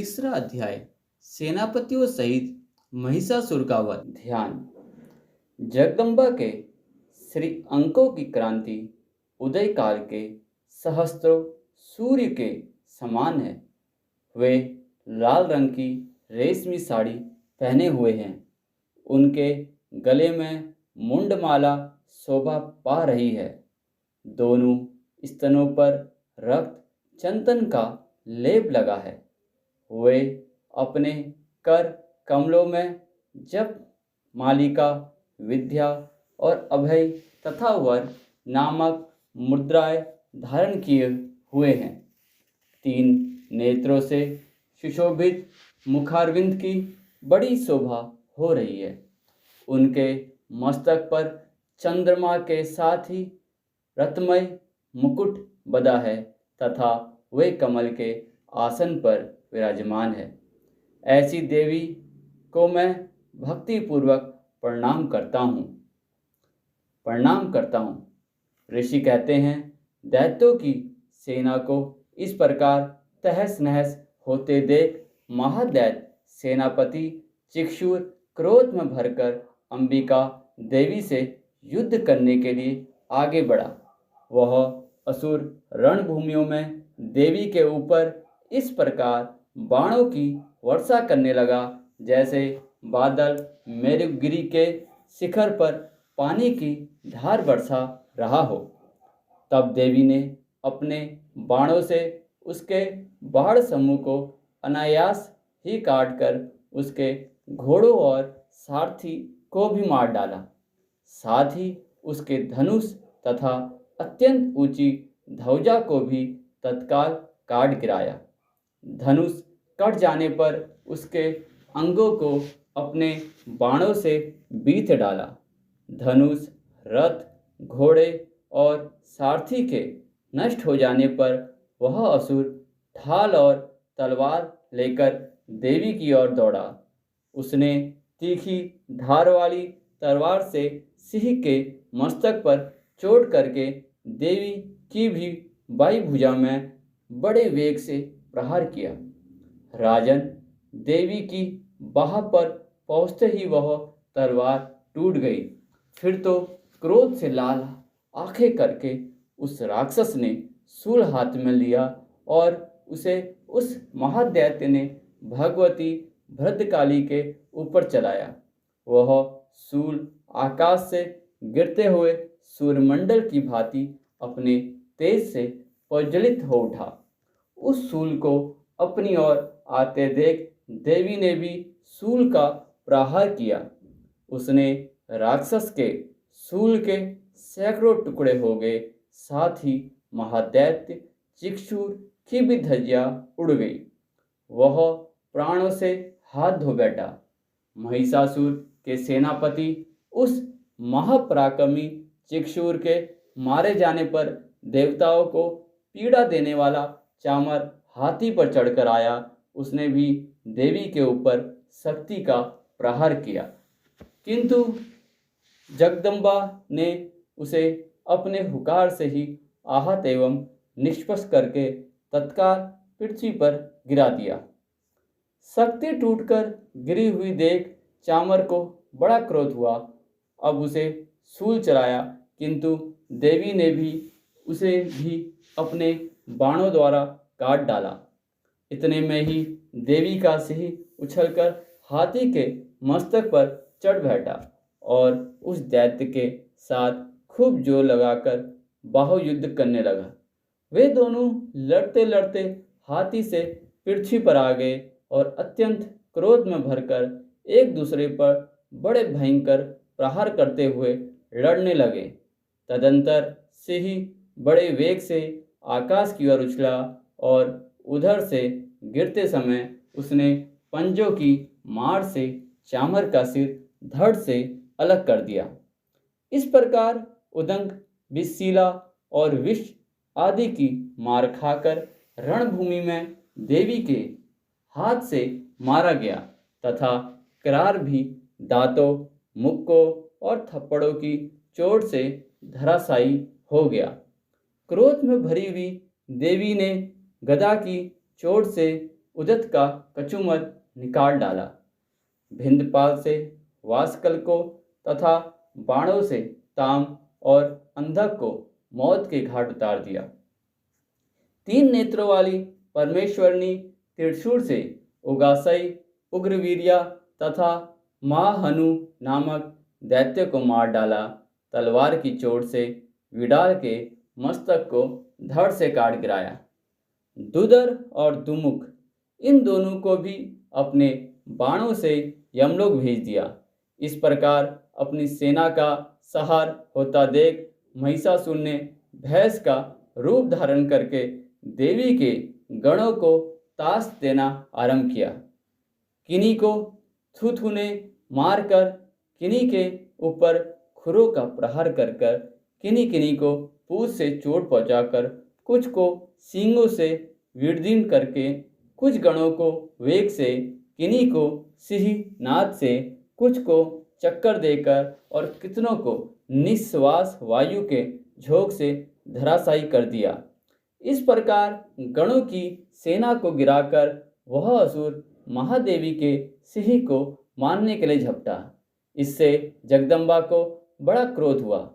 तीसरा अध्याय सेनापतियों सहित महिषासुर का वध। ध्यान। जगदम्बा के श्री अंकों की क्रांति उदय काल के सहस्त्रों सूर्य के समान है। वे लाल रंग की रेशमी साड़ी पहने हुए हैं। उनके गले में मुंडमाला शोभा पा रही है। दोनों स्तनों पर रक्त चंदन का लेप लगा है। वे अपने कर कमलों में जप, मालिका, विद्या और अभय तथा वर नामक मुद्राएं धारण किए हुए हैं। तीन नेत्रों से सुशोभित मुखारविंद की बड़ी शोभा हो रही है। उनके मस्तक पर चंद्रमा के साथ ही रत्नमय मुकुट बधा है तथा वे कमल के आसन पर विराजमान है। ऐसी देवी को मैं भक्तिपूर्वक प्रणाम करता हूँ। ऋषि कहते हैं, दैत्यों की सेना को इस प्रकार तहस नहस होते देख महादैत्य सेनापति चिक्षुर क्रोध में भरकर अंबिका देवी से युद्ध करने के लिए आगे बढ़ा। वह असुर रणभूमियों में देवी के ऊपर इस प्रकार बाणों की वर्षा करने लगा जैसे बादल मेरुगिरी के शिखर पर पानी की धार बरसा रहा हो। तब देवी ने अपने बाणों से उसके बाण समूह को अनायास ही काटकर उसके घोड़ों और सारथी को भी मार डाला। साथ ही उसके धनुष तथा अत्यंत ऊंची ध्वजा को भी तत्काल काट गिराया। धनुष कट जाने पर उसके अंगों को अपने बाणों से बीथ डाला। धनुष, रथ, घोड़े और सारथी के नष्ट हो जाने पर वह असुर ढाल और तलवार लेकर देवी की ओर दौड़ा। उसने तीखी धार वाली तलवार से सिंह के मस्तक पर चोट करके देवी की भी बाई भुजा में बड़े वेग से प्रहार किया। राजन, देवी की बाह पर पहुंचते ही वह तलवार टूट गई। फिर तो क्रोध से लाल आंखें करके उस राक्षस ने शूल हाथ में लिया और उसे उस महादैत्य ने भगवती भद्रकाली के ऊपर चलाया। वह शूल आकाश से गिरते हुए सूर्यमंडल की भांति अपने तेज से प्रज्वलित हो उठा। उस शूल को अपनी ओर आते देख देवी ने भी शूल का प्रहार किया। उसने राक्षस के शूल के सैकड़ों टुकड़े हो गए। साथ ही महादैत्य चिक्षुर की भी धज्जियां उड़ गई। वह प्राणों से हाथ धो बैठा। महिषासुर के सेनापति उस महापराक्रमी चिक्षुर के मारे जाने पर देवताओं को पीड़ा देने वाला चामर हाथी पर चढ़कर आया। उसने भी देवी के ऊपर शक्ति का प्रहार किया, किंतु जगदम्बा ने उसे अपने हुकार से ही आहत एवं निष्पक्ष करके तत्काल पृथ्वी पर गिरा दिया। शक्ति टूटकर गिरी हुई देख चामर को बड़ा क्रोध हुआ। अब उसे शूल चलाया, किंतु देवी ने भी उसे भी अपने बाणों द्वारा काट डाला। इतने में ही देवी का सिंह उछलकर हाथी के मस्तक पर चढ़ बैठा और उस दैत्य के साथ खूब जोर लगाकर बाहुयुद्ध करने लगा। वे दोनों लड़ते लड़ते हाथी से पृथ्वी पर आ गए और अत्यंत क्रोध में भरकर एक दूसरे पर बड़े भयंकर प्रहार करते हुए लड़ने लगे। तदंतर सिंह बड़े वेग से आकाश की ओर उछला और उधर से गिरते समय उसने पंजों की मार से चामर का सिर धड़ से अलग कर दिया। इस प्रकार उदंग, विशीला और विष आदि की मार खाकर रणभूमि में देवी के हाथ से मारा गया तथा करार भी दांतों, मुक्कों और थप्पड़ों की चोट से धराशायी हो गया। क्रोध में भरी हुई देवी ने गदा की चोट से उदत का कचूमर निकाल डाला। भिंदपाल से वासकल को तथा बाणों से ताम और अंधक को मौत के घाट उतार दिया। 3 नेत्रों वाली परमेश्वरनी त्रिशूल से उगासई, उग्रवीर्या तथा महाहनु नामक दैत्य को मार डाला। तलवार की चोट से विडाल के मस्तक को धड़ से काट गिराया। दुदर और दुमुख इन दोनों को भी अपने बाणों से यमलोक भेज दिया। इस प्रकार अपनी सेना का संहार होता देख महिषासुर ने भैंस का रूप धारण करके देवी के गणों को ताश देना आरंभ किया। किन्हीं को थूथूने मारकर, किन्हीं के ऊपर खुरों का प्रहार कर कर, किन्हीं को पूंछ से चोट पहुंचाकर, कुछ को सींगों से विदीर्ण करके, कुछ गणों को वेग से, किन्हीं को सिंह नाद से, कुछ को चक्कर देकर और कितनों को निश्वास वायु के झोंक से धराशायी कर दिया। इस प्रकार गणों की सेना को गिराकर वह असुर महादेवी के सिंह को मारने के लिए झपटा। इससे जगदम्बा को बड़ा क्रोध हुआ।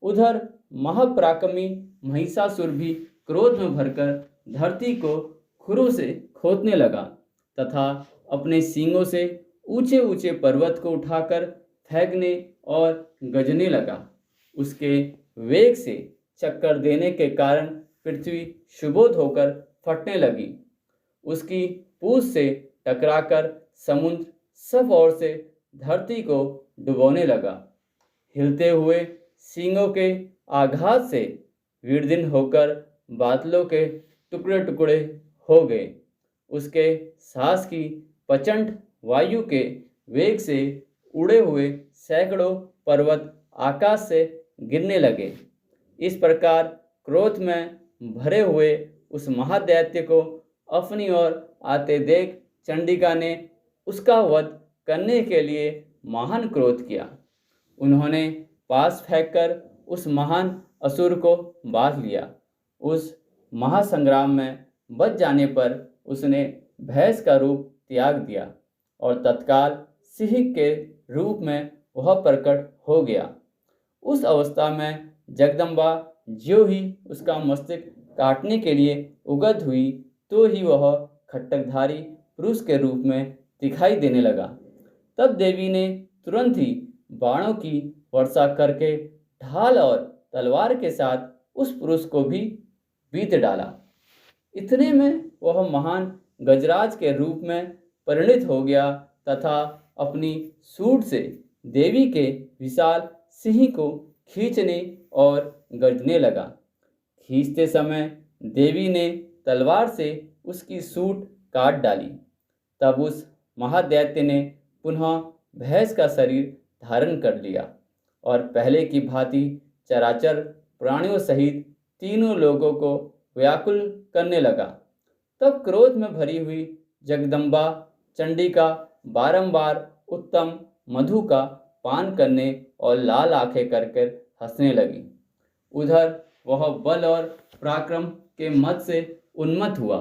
उधर महापराक्रमी महिषासुर भी क्रोध में भरकर धरती को खुरों से खोदने लगा तथा अपने सींगों से ऊंचे ऊंचे पर्वत को उठाकर फेंकने और गजने लगा। उसके वेग से चक्कर देने के कारण पृथ्वी सुबोध होकर फटने लगी। उसकी पूंछ से टकराकर समुद्र सब ओर से धरती को डुबोने लगा। हिलते हुए सींगों के आघात से विदीर्ण होकर बादलों के टुकड़े टुकड़े हो गए। उसके सांस की प्रचंड वायु के वेग से उड़े हुए सैकड़ों पर्वत आकाश से गिरने लगे। इस प्रकार क्रोध में भरे हुए उस महादैत्य को अपनी ओर आते देख चंडिका ने उसका वध करने के लिए महान क्रोध किया। उन्होंने पास फेंककर उस महान असुर को बांध लिया। उस महासंग्राम में बच जाने पर उसने भैंस का रूप त्याग दिया और तत्काल सिंह के रूप में वह प्रकट हो गया। उस अवस्था में जगदम्बा ज्यों ही उसका मस्तक काटने के लिए उगत हुई तो ही वह खट्टकधारी पुरुष के रूप में दिखाई देने लगा। तब देवी ने तुरंत ही बाणों की वर्षा करके ढाल और तलवार के साथ उस पुरुष को भी बीत डाला। इतने में वह महान गजराज के रूप में परिणित हो गया तथा अपनी सूंड से देवी के विशाल सिंह को खींचने और गर्जने लगा। खींचते समय देवी ने तलवार से उसकी सूंड काट डाली। तब उस महादैत्य ने पुनः भैंस का शरीर धारण कर लिया और पहले की भांति चराचर प्राणियों सहित तीनों लोगों को व्याकुल करने लगा। तब क्रोध में भरी हुई जगदम्बा चंडिका बारंबार उत्तम मधु का पान करने और लाल आंखें कर कर हंसने लगी। उधर वह बल और पराक्रम के मद से उन्मत्त हुआ।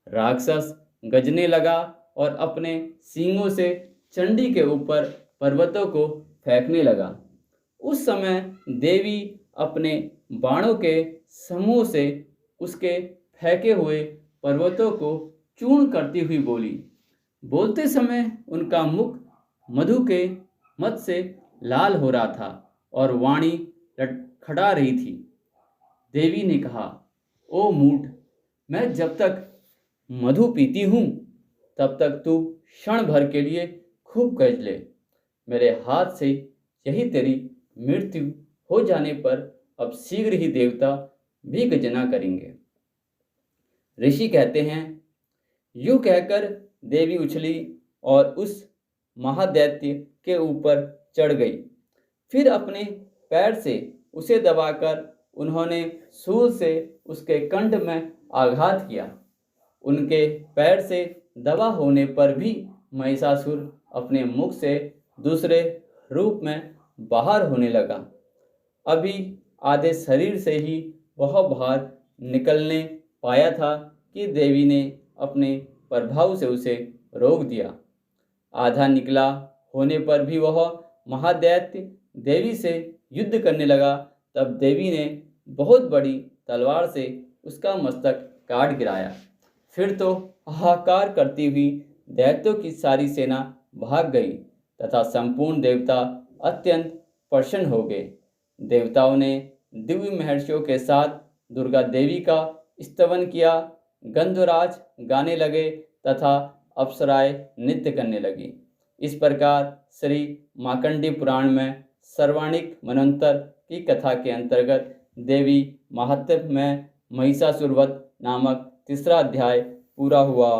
राक्षस गजने लगा और अपने सींगों से चंडी के ऊपर पर्वतों को फेंकने लगा। उस समय देवी अपने बाणों के समूह से उसके फेंके हुए पर्वतों को चूर्ण करती हुई बोली। बोलते समय उनका मुख मधु के मद से लाल हो रहा था और वाणी लड़खड़ा रही थी। देवी ने कहा, ओ मूढ़, मैं जब तक मधु पीती हूँ तब तक तू क्षण भर के लिए खूब गज ले। मेरे हाथ से यही तेरी मृत्यु हो जाने पर अब शीघ्र ही देवता भी गजना करेंगे। ऋषि कहते हैं, यूं कहकर देवी उछली और उस महादैत्य के ऊपर चढ़ गई। फिर अपने पैर से उसे दबाकर उन्होंने शूल से उसके कंठ में आघात किया। उनके पैर से दबा होने पर भी महिषासुर अपने मुख से दूसरे रूप में बाहर होने लगा। अभी आधे शरीर से ही वह बाहर निकलने पाया था कि देवी ने अपने प्रभाव से उसे रोक दिया। आधा निकला होने पर भी वह महादैत्य देवी से युद्ध करने लगा। तब देवी ने बहुत बड़ी तलवार से उसका मस्तक काट गिराया। फिर तो हाहाकार करती हुई दैत्यों की सारी सेना भाग गई तथा संपूर्ण देवता अत्यंत प्रसन्न हो गए। देवताओं ने दिव्य महर्षियों के साथ दुर्गा देवी का स्तवन किया। गंधराज गाने लगे तथा अप्सराएं नृत्य करने लगी। इस प्रकार श्री मार्कंडेय पुराण में सर्वाणिक मनवंतर की कथा के अंतर्गत देवी महात्म्य में महिषासुरवध नामक तीसरा अध्याय पूरा हुआ।